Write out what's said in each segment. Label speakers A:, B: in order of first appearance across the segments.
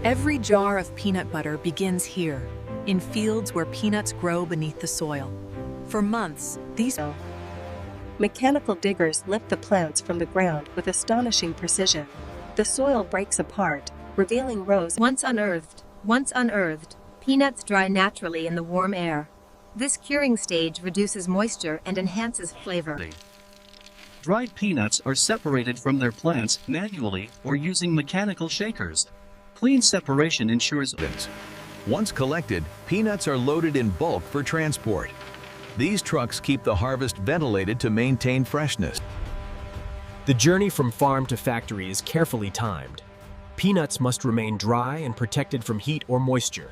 A: Every jar of peanut butter begins here, in fields where peanuts grow beneath the soil. For months, these
B: mechanical diggers lift the plants from the ground with astonishing precision. The soil breaks apart, revealing rows.
C: Once unearthed, peanuts dry naturally in the warm air. This curing stage reduces moisture and enhances flavor.
D: Dried peanuts are separated from their plants manually or using mechanical shakers. Clean separation ensures.
E: Once collected, peanuts are loaded in bulk for transport. These trucks keep the harvest ventilated to maintain freshness.
F: The journey from farm to factory is carefully timed. Peanuts must remain dry and protected from heat or moisture.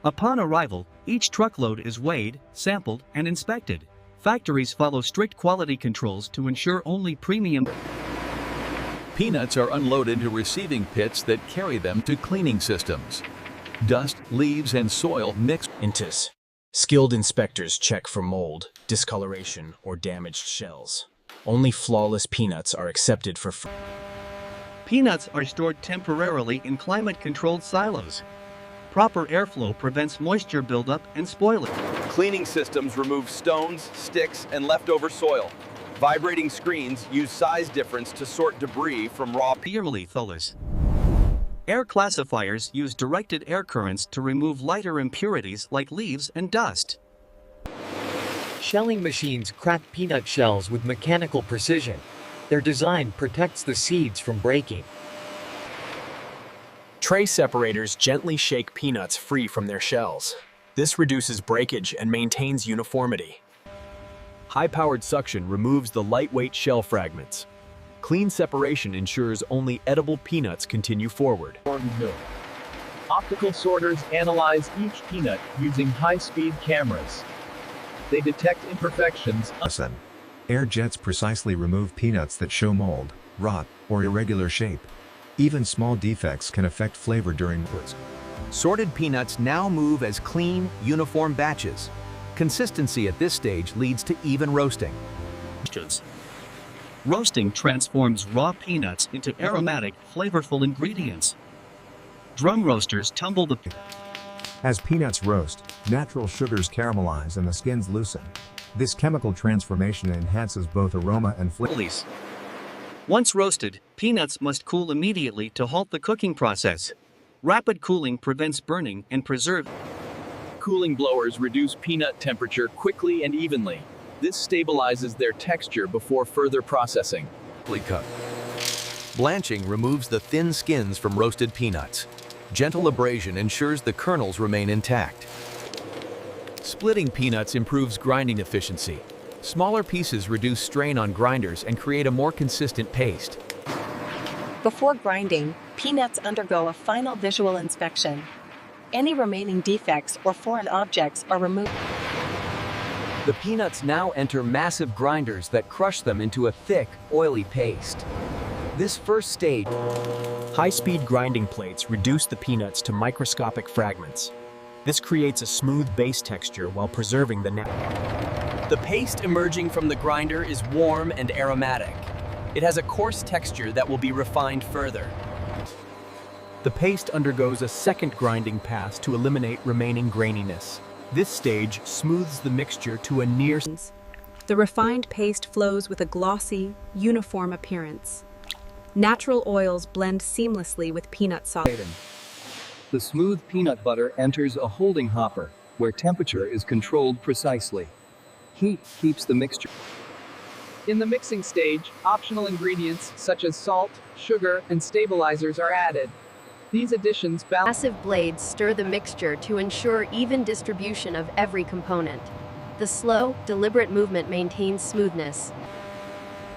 D: Upon arrival, each truckload is weighed, sampled, and inspected. Factories follow strict quality controls to ensure only premium.
E: Peanuts are unloaded to receiving pits that carry them to cleaning systems. Dust, leaves, and soil mix.
F: Intis. Skilled inspectors check for mold, discoloration, or damaged shells. Only flawless peanuts are accepted for
D: Peanuts are stored temporarily in climate-controlled silos. Proper airflow prevents moisture buildup and spoiling.
G: Cleaning systems remove stones, sticks, and leftover soil. Vibrating screens use size difference to sort debris from raw.
D: Viralreels. Air classifiers use directed air currents to remove lighter impurities like leaves and dust.
H: Shelling machines crack peanut shells with mechanical precision. Their design protects the seeds from breaking.
F: Tray separators gently shake peanuts free from their shells. This reduces breakage and maintains uniformity. High-powered suction removes the lightweight shell fragments. Clean separation ensures only edible peanuts continue forward.
I: Optical sorters analyze each peanut using high-speed cameras. They detect imperfections.
J: Air jets precisely remove peanuts that show mold, rot, or irregular shape. Even small defects can affect flavor during roast.
E: Sorted peanuts now move as clean, uniform batches. Consistency at this stage leads to even roasting.
D: Roasting transforms raw peanuts into aromatic, flavorful ingredients. Drum roasters tumble the.
J: As peanuts roast, natural sugars caramelize and the skins loosen. This chemical transformation enhances both aroma and flavor.
D: Once roasted, peanuts must cool immediately to halt the cooking process. Rapid cooling prevents burning and preserves.
I: Cooling blowers reduce peanut temperature quickly and evenly. This stabilizes their texture before further processing.
E: Blanching removes the thin skins from roasted peanuts. Gentle abrasion ensures the kernels remain intact. Splitting peanuts improves grinding efficiency. Smaller pieces reduce strain on grinders and create a more consistent paste.
B: Before grinding, peanuts undergo a final visual inspection. Any remaining defects or foreign objects are removed.
H: The peanuts now enter massive grinders that crush them into a thick, oily paste. This first stage.
F: High-speed grinding plates reduce the peanuts to microscopic fragments. This creates a smooth base texture while preserving the
H: The paste emerging from the grinder is warm and aromatic. It has a coarse texture that will be refined further.
F: The paste undergoes a second grinding pass to eliminate remaining graininess. This stage smooths the mixture to a near.
K: The refined paste flows with a glossy, uniform appearance. Natural oils blend seamlessly with peanut solid.
I: The smooth peanut butter enters a holding hopper, where temperature is controlled precisely. Heat keeps the mixture. In the mixing stage, optional ingredients such as salt, sugar, and stabilizers are added. These additions balance.
C: Massive blades stir the mixture to ensure even distribution of every component. The slow, deliberate movement maintains smoothness.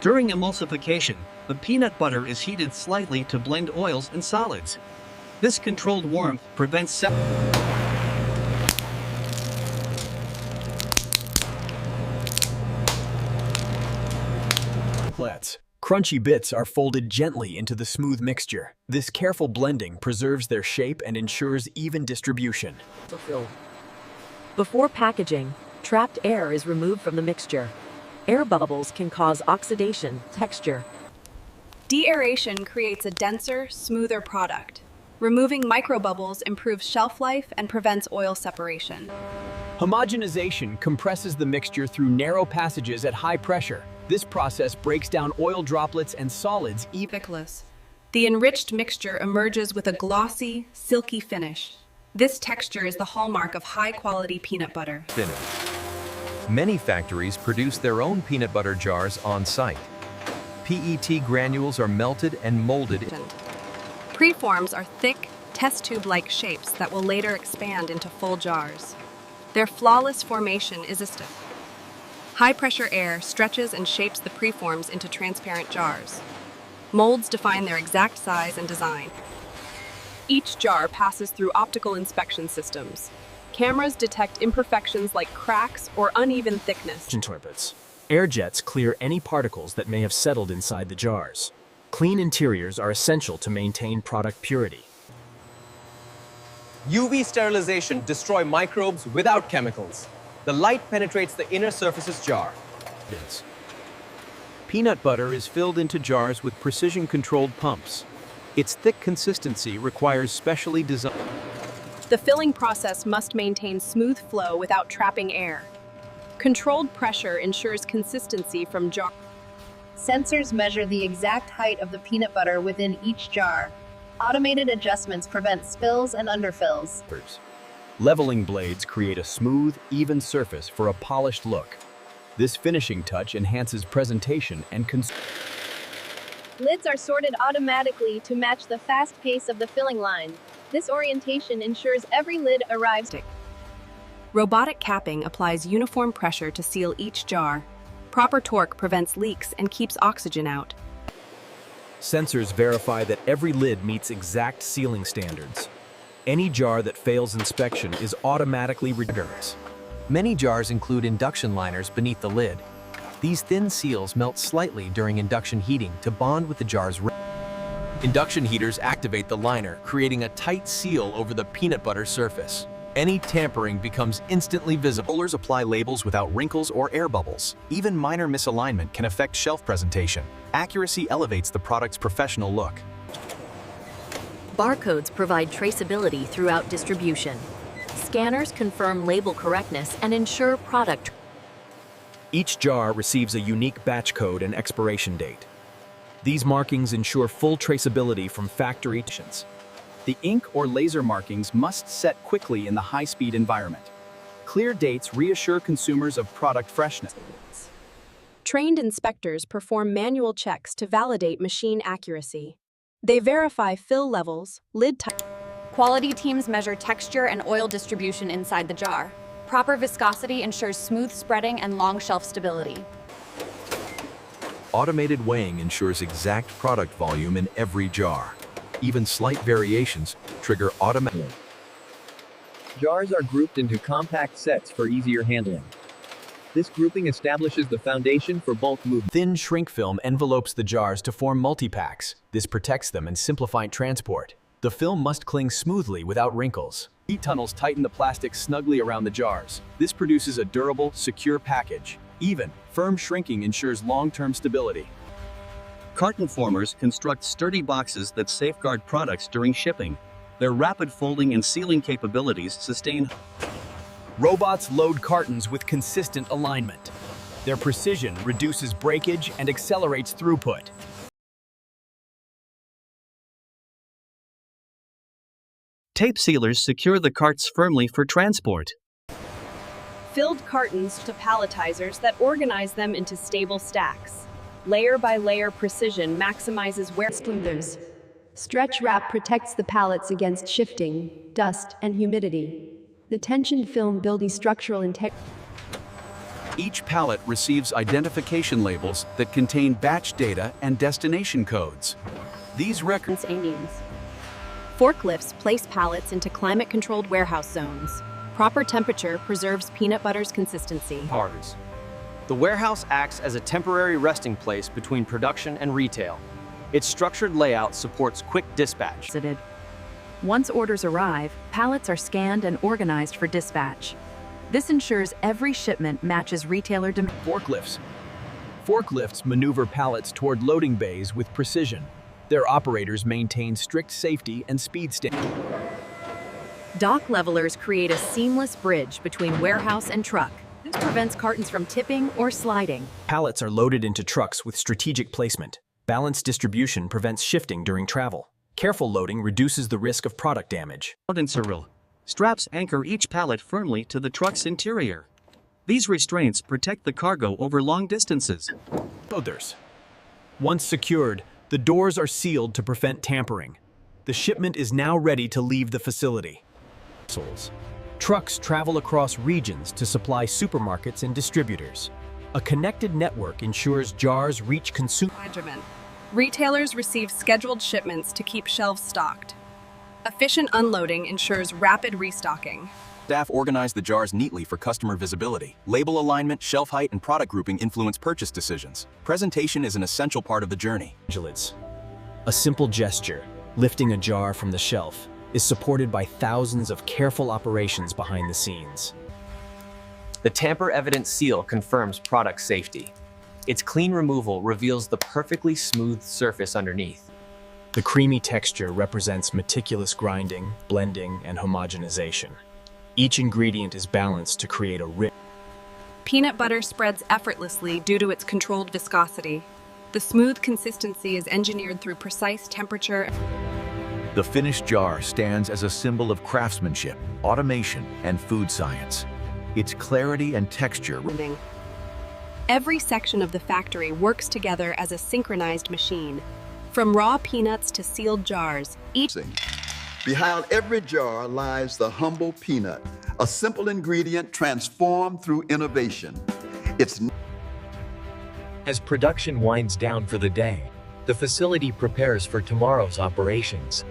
D: During emulsification, the peanut butter is heated slightly to blend oils and solids. This controlled warmth prevents
F: Crunchy bits are folded gently into the smooth mixture. This careful blending preserves their shape and ensures even distribution.
L: Before packaging, trapped air is removed from the mixture. Air bubbles can cause oxidation, texture.
K: De-aeration creates a denser, smoother product. Removing microbubbles improves shelf life and prevents oil separation.
F: Homogenization compresses the mixture through narrow passages at high pressure. This process breaks down oil droplets and solids
K: Thickness. The enriched mixture emerges with a glossy, silky finish. This texture is the hallmark of high-quality peanut butter.
E: Many factories produce their own peanut butter jars on site. PET granules are melted and molded.
K: Preforms are thick, test tube-like shapes that will later expand into full jars. Their flawless formation is stiff. High-pressure air stretches and shapes the preforms into transparent jars. Molds define their exact size and design. Each jar passes through optical inspection systems. Cameras detect imperfections like cracks or uneven thickness.
F: Air jets clear any particles that may have settled inside the jars. Clean interiors are essential to maintain product purity.
M: UV sterilization destroys microbes without chemicals. The light penetrates the inner surface's jar.
E: Peanut butter is filled into jars with precision-controlled pumps. Its thick consistency requires specially designed.
K: The filling process must maintain smooth flow without trapping air. Controlled pressure ensures consistency from jar.
N: Sensors measure the exact height of the peanut butter within each jar. Automated adjustments prevent spills and underfills.
E: Leveling blades create a smooth, even surface for a polished look. This finishing touch enhances presentation and
N: Lids are sorted automatically to match the fast pace of the filling line. This orientation ensures every lid arrives.
K: Robotic capping applies uniform pressure to seal each jar. Proper torque prevents leaks and keeps oxygen out.
E: Sensors verify that every lid meets exact sealing standards. Any jar that fails inspection is automatically returned. Many jars include induction liners beneath the lid. These thin seals melt slightly during induction heating to bond with the jar's rim. Induction heaters activate the liner, creating a tight seal over the peanut butter surface. Any tampering becomes instantly visible. Rollers apply labels without wrinkles or air bubbles. Even minor misalignment can affect shelf presentation. Accuracy elevates the product's professional look.
L: Barcodes provide traceability throughout distribution. Scanners confirm label correctness and ensure product.
E: Each jar receives a unique batch code and expiration date. These markings ensure full traceability from factory to
D: The ink or laser markings must set quickly in the high-speed environment. Clear dates reassure consumers of product freshness.
K: Trained inspectors perform manual checks to validate machine accuracy. They verify fill levels, lid type.
O: Quality teams measure texture and oil distribution inside the jar. Proper viscosity ensures smooth spreading and long shelf stability.
E: Automated weighing ensures exact product volume in every jar. Even slight variations trigger automatic.
I: Jars are grouped into compact sets for easier handling. This grouping establishes the foundation for bulk movement.
E: Thin shrink film envelopes the jars to form multi-packs. This protects them and simplifies transport. The film must cling smoothly without wrinkles.
D: Heat tunnels tighten the plastic snugly around the jars. This produces a durable, secure package. Even, firm shrinking ensures long-term stability. Carton formers construct sturdy boxes that safeguard products during shipping. Their rapid folding and sealing capabilities sustain.
F: Robots load cartons with consistent alignment. Their precision reduces breakage and accelerates throughput.
D: Tape sealers secure the carts firmly for transport.
K: Filled cartons to palletizers that organize them into stable stacks. Layer-by-layer precision maximizes wear.
P: Stretch wrap protects the pallets against shifting, dust, and humidity. The tensioned film builds structural integrity.
D: Each pallet receives identification labels that contain batch data and destination codes. These records.
K: Forklifts place pallets into climate-controlled warehouse zones. Proper temperature preserves peanut butter's consistency.
M: The warehouse acts as a temporary resting place between production and retail. Its structured layout supports quick dispatch.
A: Once orders arrive, pallets are scanned and organized for dispatch. This ensures every shipment matches retailer demand.
F: Forklifts maneuver pallets toward loading bays with precision. Their operators maintain strict safety and speed standards.
A: Dock levelers create a seamless bridge between warehouse and truck. This prevents cartons from tipping or sliding.
F: Pallets are loaded into trucks with strategic placement. Balanced distribution prevents shifting during travel. Careful loading reduces the risk of product damage.
Q: Reel. Straps anchor each pallet firmly to the truck's interior. These restraints protect the cargo over long distances.
F: Others. Once secured, the doors are sealed to prevent tampering. The shipment is now ready to leave the facility. Trucks travel across regions to supply supermarkets and distributors. A connected network ensures jars reach consumers.
K: Retailers receive scheduled shipments to keep shelves stocked. Efficient unloading ensures rapid restocking.
D: Staff organize the jars neatly for customer visibility. Label alignment, shelf height, and product grouping influence purchase decisions. Presentation is an essential part of the journey.
F: A simple gesture, lifting a jar from the shelf, is supported by thousands of careful operations behind the scenes.
M: The tamper-evident seal confirms product safety. Its clean removal reveals the perfectly smooth surface underneath.
F: The creamy texture represents meticulous grinding, blending, and homogenization. Each ingredient is balanced to create a rich.
K: Peanut butter spreads effortlessly due to its controlled viscosity. The smooth consistency is engineered through precise temperature.
R: The finished jar stands as a symbol of craftsmanship, automation, and food science. Its clarity and texture.
K: Every section of the factory works together as a synchronized machine. From raw peanuts to sealed jars, each...
S: Behind every jar lies the humble peanut, a simple ingredient transformed through innovation.
T: As production winds down for the day, the facility prepares for tomorrow's operations.